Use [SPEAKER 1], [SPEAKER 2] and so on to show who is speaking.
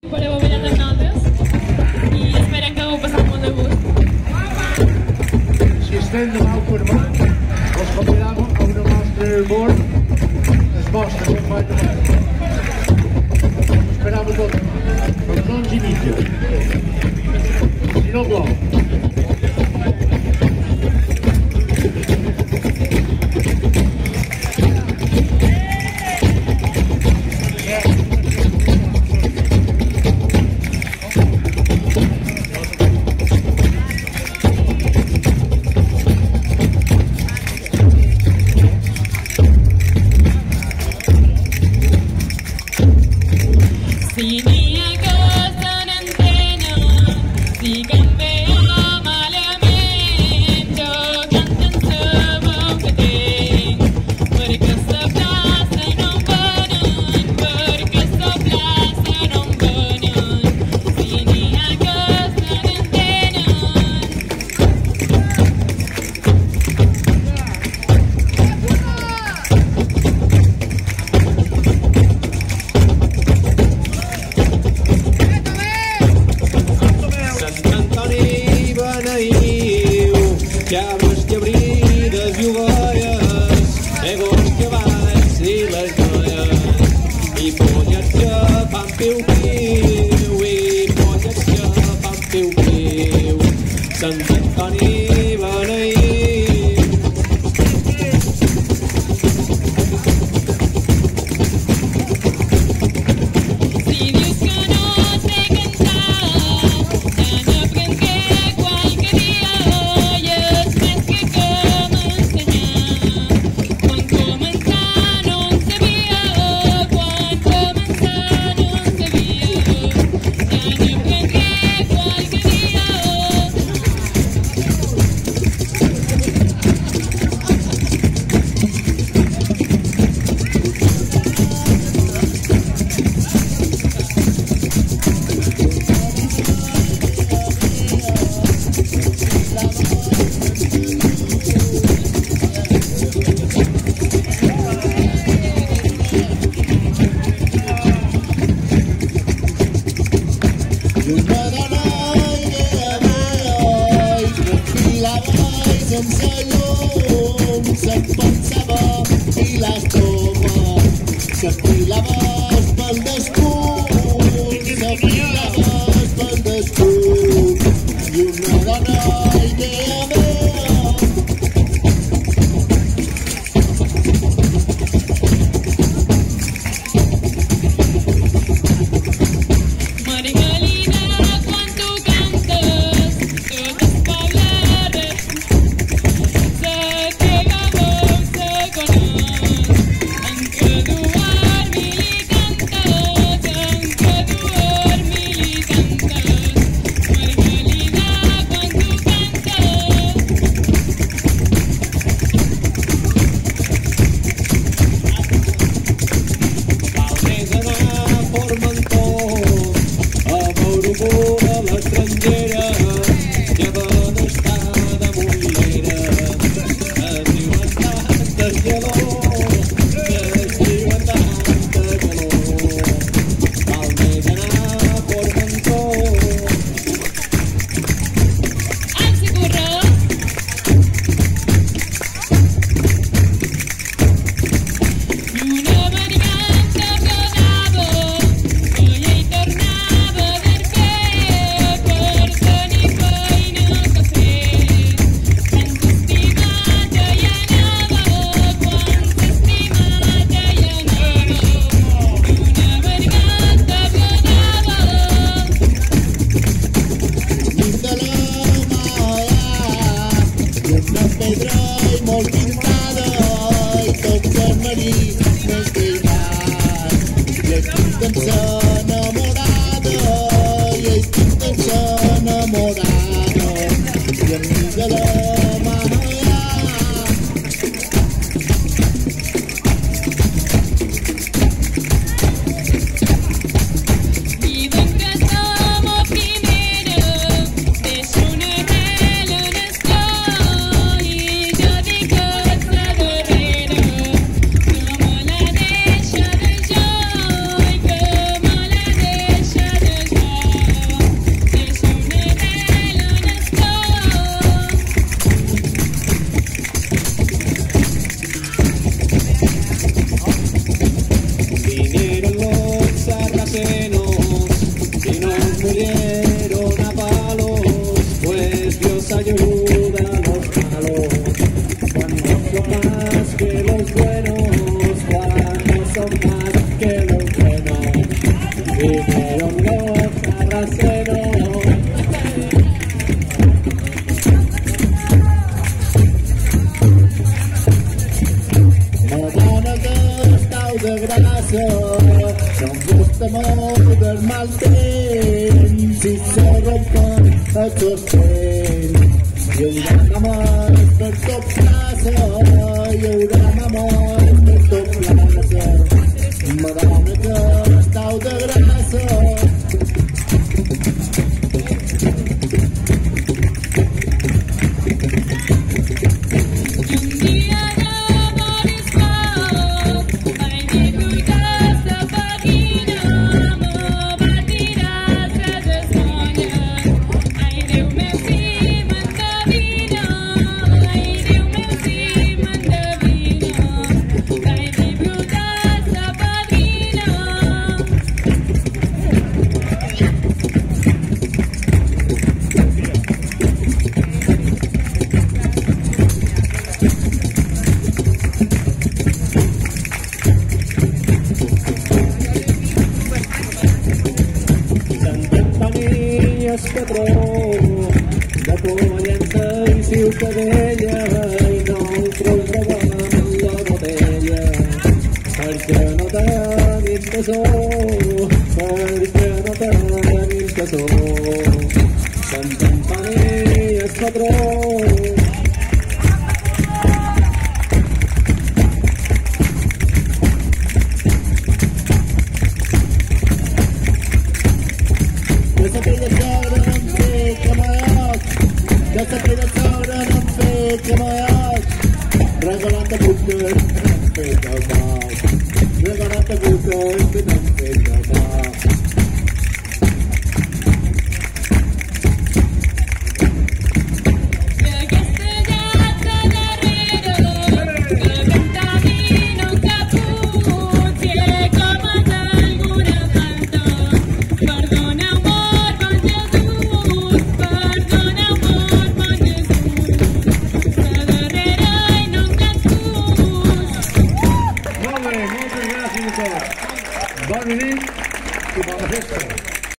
[SPEAKER 1] Fareu ballar amb nosaltres i esperem que ho passem molt de gust.
[SPEAKER 2] Si estem de mal format, els convidam a una mostra del món. Es mostra com va de mal. Esperam a tots, a les 11:30. Si no vol.
[SPEAKER 1] Si n'hi ha cosa n'entenen, si canvia malament, jo canten la veu que tinc, perquè sa plaça no em venen, perquè sa plaça no em venen. Si n'hi ha cosa n'entenen.
[SPEAKER 3] Llaves cabrides i ovelles, egos cavalls i les noies, i pollets que fan piu-piu, i pollets que fan piu-piu. Sant Antoni beneïu.
[SPEAKER 1] Si dius que no sé cantar, ja n'aprengué qualque dia.
[SPEAKER 4] S'apilaves pel descuit, s'apilaves pel descuit, i una dona idea meva.
[SPEAKER 1] Margalida, quan tu cantes, tot es poble se pega veu, se coneix, en que duar-me li cantes, en que duar-me
[SPEAKER 3] Si nos murieron a palos, pues Dios ayuda a los malos. Cuando son más que los buenos, cuando son más que los buenos. Vinieron los sarracenos.
[SPEAKER 4] Madonna que estàu de grassa, no em gusta molt el mal temps, si se rompen els ocells. Hi haurà mamons per tot plaça, hi haurà mamons per tot plaça. Madonna que estàu de grassa.
[SPEAKER 1] Un dia d'amor és poc, mai m'imputaràs la pàgina, m'ho batiràs les esmolles. Ai, Déu meu, si m'endevina, ai, Déu meu, si m'endevina, mai m'imputaràs la pàgina.
[SPEAKER 3] Sant Antoni és patró de Pollença i Ciutadella i nosaltres rebem la botella perquè no tenim casó, perquè no tenim casó. Sant Antoni és patró.
[SPEAKER 4] És aquella que